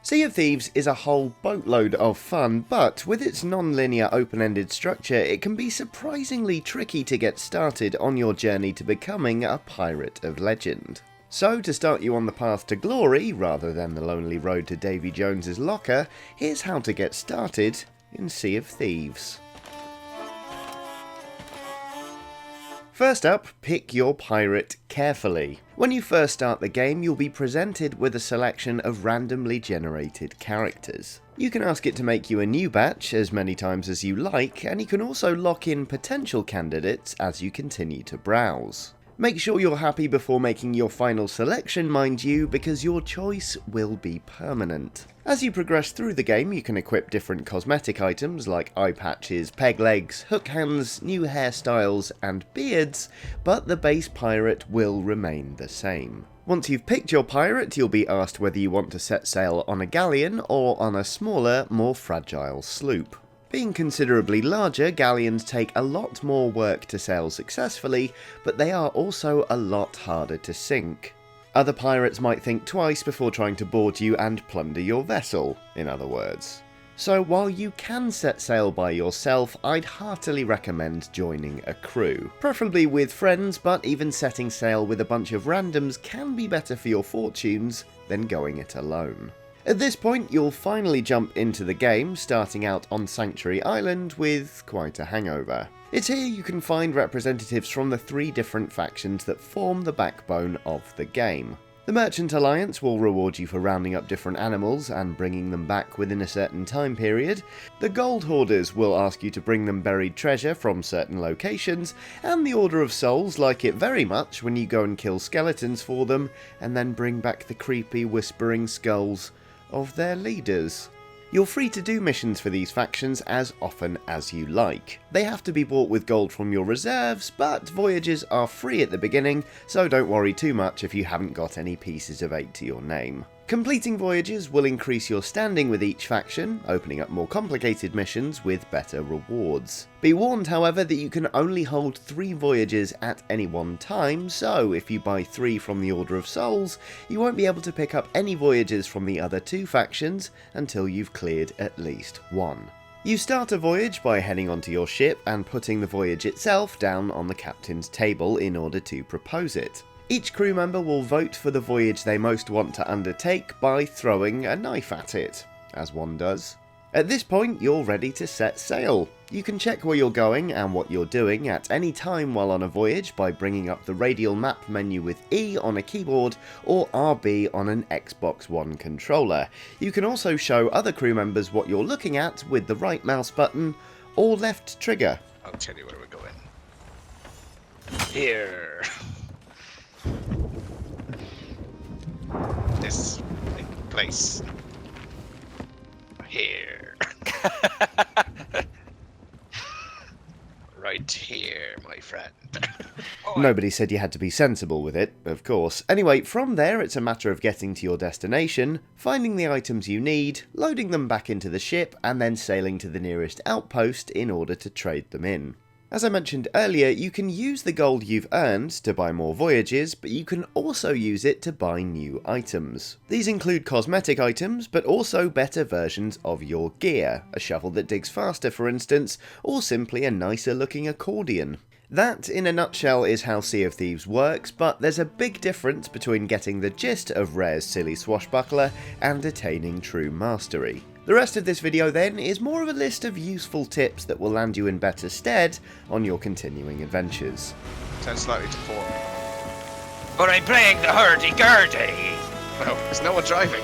Sea of Thieves is a whole boatload of fun, but with its non-linear open-ended structure, it can be surprisingly tricky to get started on your journey to becoming a pirate of legend. So, to start you on the path to glory, rather than the lonely road to Davy Jones's locker, here's how to get started in Sea of Thieves. First up, pick your pirate carefully. When you first start the game, you'll be presented with a selection of randomly generated characters. You can ask it to make you a new batch as many times as you like, and you can also lock in potential candidates as you continue to browse. Make sure you're happy before making your final selection, mind you, because your choice will be permanent. As you progress through the game, you can equip different cosmetic items like eye patches, peg legs, hook hands, new hairstyles, and beards, but the base pirate will remain the same. Once you've picked your pirate, you'll be asked whether you want to set sail on a galleon or on a smaller, more fragile sloop. Being considerably larger, galleons take a lot more work to sail successfully, but they are also a lot harder to sink. Other pirates might think twice before trying to board you and plunder your vessel, in other words. So while you can set sail by yourself, I'd heartily recommend joining a crew. Preferably with friends, but even setting sail with a bunch of randoms can be better for your fortunes than going it alone. At this point, you'll finally jump into the game, starting out on Sanctuary Island with quite a hangover. It's here you can find representatives from the 3 different factions that form the backbone of the game. The Merchant Alliance will reward you for rounding up different animals and bringing them back within a certain time period. The Gold Hoarders will ask you to bring them buried treasure from certain locations, and the Order of Souls like it very much when you go and kill skeletons for them, and then bring back the creepy whispering skulls of their leaders. You're free to do missions for these factions as often as you like. They have to be bought with gold from your reserves, but voyages are free at the beginning, so don't worry too much if you haven't got any pieces of 8 to your name. Completing voyages will increase your standing with each faction, opening up more complicated missions with better rewards. Be warned, however, that you can only hold 3 voyages at any one time, so if you buy 3 from the Order of Souls, you won't be able to pick up any voyages from the other 2 factions until you've cleared at least 1. You start a voyage by heading onto your ship and putting the voyage itself down on the captain's table in order to propose it. Each crew member will vote for the voyage they most want to undertake by throwing a knife at it, as one does. At this point, you're ready to set sail. You can check where you're going and what you're doing at any time while on a voyage by bringing up the radial map menu with E on a keyboard or RB on an Xbox One controller. You can also show other crew members what you're looking at with the right mouse button or left trigger. I'll tell you where we're going. Here. This place. Here. Right here, my friend. Nobody said you had to be sensible with it, of course. Anyway, from there it's a matter of getting to your destination, finding the items you need, loading them back into the ship, and then sailing to the nearest outpost in order to trade them in. As I mentioned earlier, you can use the gold you've earned to buy more voyages, but you can also use it to buy new items. These include cosmetic items, but also better versions of your gear, a shovel that digs faster for instance, or simply a nicer looking accordion. That, in a nutshell, is how Sea of Thieves works, but there's a big difference between getting the gist of Rare's silly swashbuckler and attaining true mastery. The rest of this video then is more of a list of useful tips that will land you in better stead on your continuing adventures. Turn slightly to port. But I'm playing the hurdy-gurdy! No, there's no one driving.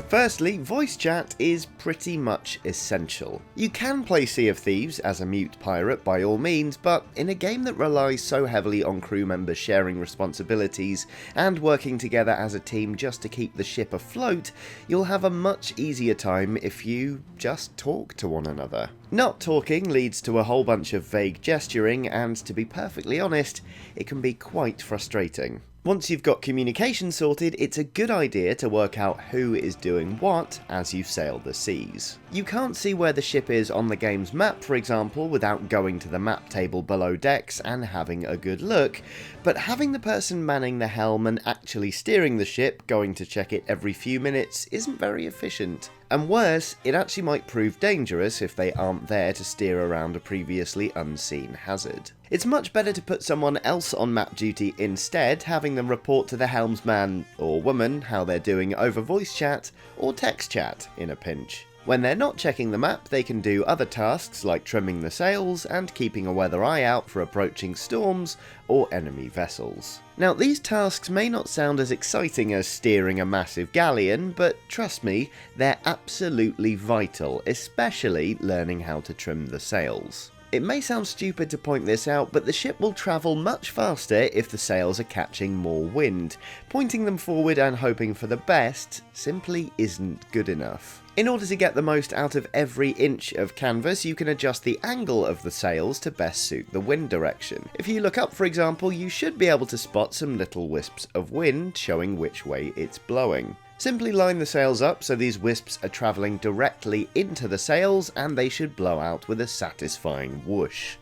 Firstly, voice chat is pretty much essential. You can play Sea of Thieves as a mute pirate by all means, but in a game that relies so heavily on crew members sharing responsibilities and working together as a team just to keep the ship afloat, you'll have a much easier time if you just talk to one another. Not talking leads to a whole bunch of vague gesturing, and to be perfectly honest, it can be quite frustrating. Once you've got communication sorted, it's a good idea to work out who is doing what as you sail the seas. You can't see where the ship is on the game's map, for example, without going to the map table below decks and having a good look, but having the person manning the helm and actually steering the ship going to check it every few minutes isn't very efficient. And worse, it actually might prove dangerous if they aren't there to steer around a previously unseen hazard. It's much better to put someone else on map duty instead, having them report to the helmsman or woman how they're doing over voice chat or text chat in a pinch. When they're not checking the map, they can do other tasks like trimming the sails and keeping a weather eye out for approaching storms or enemy vessels. Now, these tasks may not sound as exciting as steering a massive galleon, but trust me, they're absolutely vital, especially learning how to trim the sails. It may sound stupid to point this out, but the ship will travel much faster if the sails are catching more wind. Pointing them forward and hoping for the best simply isn't good enough. In order to get the most out of every inch of canvas, you can adjust the angle of the sails to best suit the wind direction. If you look up, for example, you should be able to spot some little wisps of wind showing which way it's blowing. Simply line the sails up so these wisps are travelling directly into the sails, and they should blow out with a satisfying whoosh.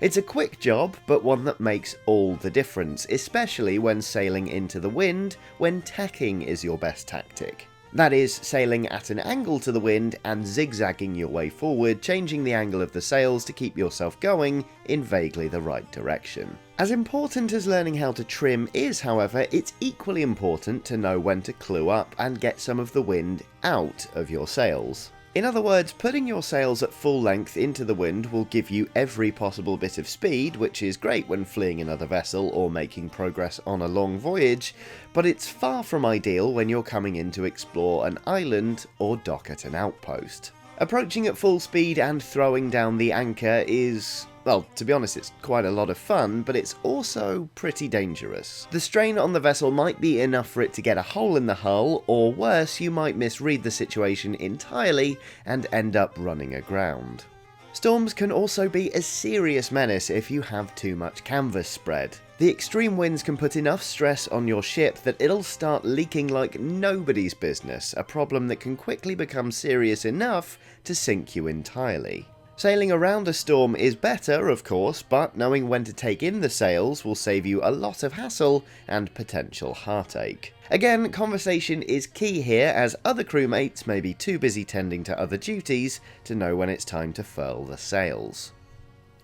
It's a quick job, but one that makes all the difference, especially when sailing into the wind, when tacking is your best tactic. That is, sailing at an angle to the wind and zigzagging your way forward, changing the angle of the sails to keep yourself going in vaguely the right direction. As important as learning how to trim is, however, it's equally important to know when to clue up and get some of the wind out of your sails. In other words, putting your sails at full length into the wind will give you every possible bit of speed, which is great when fleeing another vessel or making progress on a long voyage, but it's far from ideal when you're coming in to explore an island or dock at an outpost. Approaching at full speed and throwing down the anchor is, well, to be honest, it's quite a lot of fun, but it's also pretty dangerous. The strain on the vessel might be enough for it to get a hole in the hull, or worse, you might misread the situation entirely and end up running aground. Storms can also be a serious menace if you have too much canvas spread. The extreme winds can put enough stress on your ship that it'll start leaking like nobody's business, a problem that can quickly become serious enough to sink you entirely. Sailing around a storm is better, of course, but knowing when to take in the sails will save you a lot of hassle and potential heartache. Again, conversation is key here, as other crewmates may be too busy tending to other duties to know when it's time to furl the sails.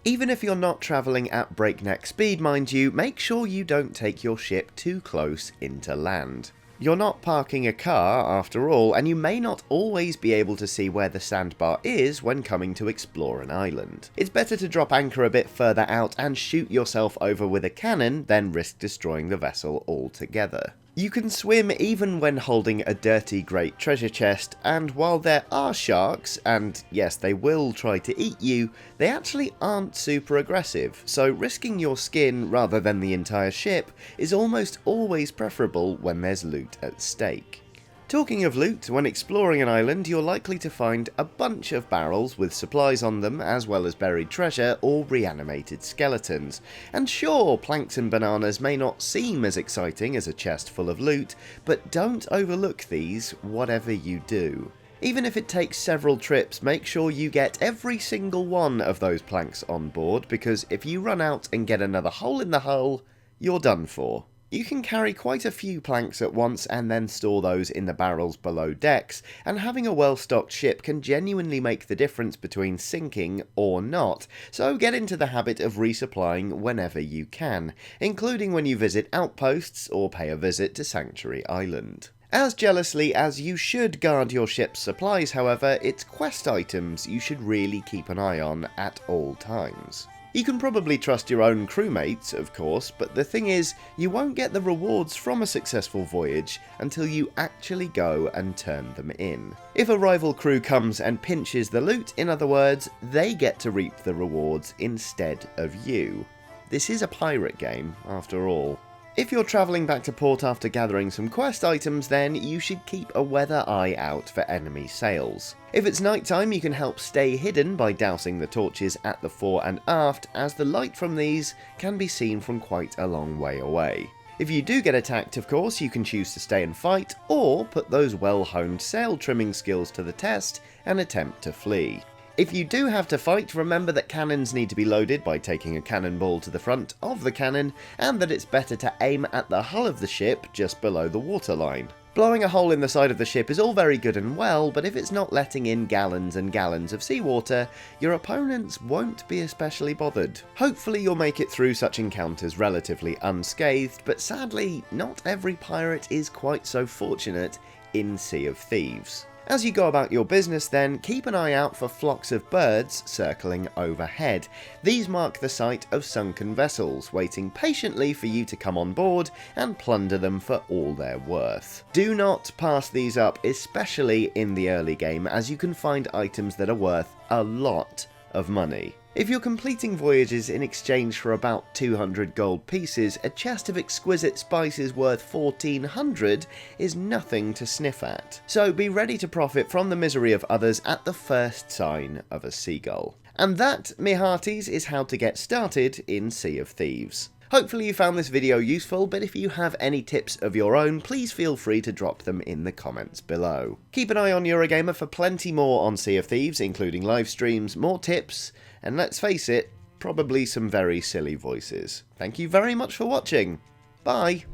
Even if you're not travelling at breakneck speed, mind you, make sure you don't take your ship too close into land. You're not parking a car, after all, and you may not always be able to see where the sandbar is when coming to explore an island. It's better to drop anchor a bit further out and shoot yourself over with a cannon than risk destroying the vessel altogether. You can swim even when holding a dirty great treasure chest, and while there are sharks, and yes, they will try to eat you, they actually aren't super aggressive, so risking your skin rather than the entire ship is almost always preferable when there's loot at stake. Talking of loot, when exploring an island, you're likely to find a bunch of barrels with supplies on them, as well as buried treasure or reanimated skeletons. And sure, planks and bananas may not seem as exciting as a chest full of loot, but don't overlook these, whatever you do. Even if it takes several trips, make sure you get every single one of those planks on board, because if you run out and get another hole in the hull, you're done for. You can carry quite a few planks at once and then store those in the barrels below decks, and having a well-stocked ship can genuinely make the difference between sinking or not, so get into the habit of resupplying whenever you can, including when you visit outposts or pay a visit to Sanctuary Island. As jealously as you should guard your ship's supplies, however, it's quest items you should really keep an eye on at all times. You can probably trust your own crewmates, of course, but the thing is, you won't get the rewards from a successful voyage until you actually go and turn them in. If a rival crew comes and pinches the loot, in other words, they get to reap the rewards instead of you. This is a pirate game, after all. If you're travelling back to port after gathering some quest items, then you should keep a weather eye out for enemy sails. If it's nighttime, you can help stay hidden by dousing the torches at the fore and aft, as the light from these can be seen from quite a long way away. If you do get attacked, of course, you can choose to stay and fight, or put those well-honed sail trimming skills to the test and attempt to flee. If you do have to fight, remember that cannons need to be loaded by taking a cannonball to the front of the cannon, and that it's better to aim at the hull of the ship just below the waterline. Blowing a hole in the side of the ship is all very good and well, but if it's not letting in gallons and gallons of seawater, your opponents won't be especially bothered. Hopefully you'll make it through such encounters relatively unscathed, but sadly, not every pirate is quite so fortunate in Sea of Thieves. As you go about your business then, keep an eye out for flocks of birds circling overhead. These mark the sight of sunken vessels, waiting patiently for you to come on board and plunder them for all they're worth. Do not pass these up, especially in the early game, as you can find items that are worth a lot of money. If you're completing voyages in exchange for about 200 gold pieces, a chest of exquisite spices worth 1400 is nothing to sniff at. So be ready to profit from the misery of others at the first sign of a seagull. And that, me hearties, is how to get started in Sea of Thieves. Hopefully you found this video useful, but if you have any tips of your own, please feel free to drop them in the comments below. Keep an eye on Eurogamer for plenty more on Sea of Thieves, including live streams, more tips, and let's face it, probably some very silly voices. Thank you very much for watching. Bye!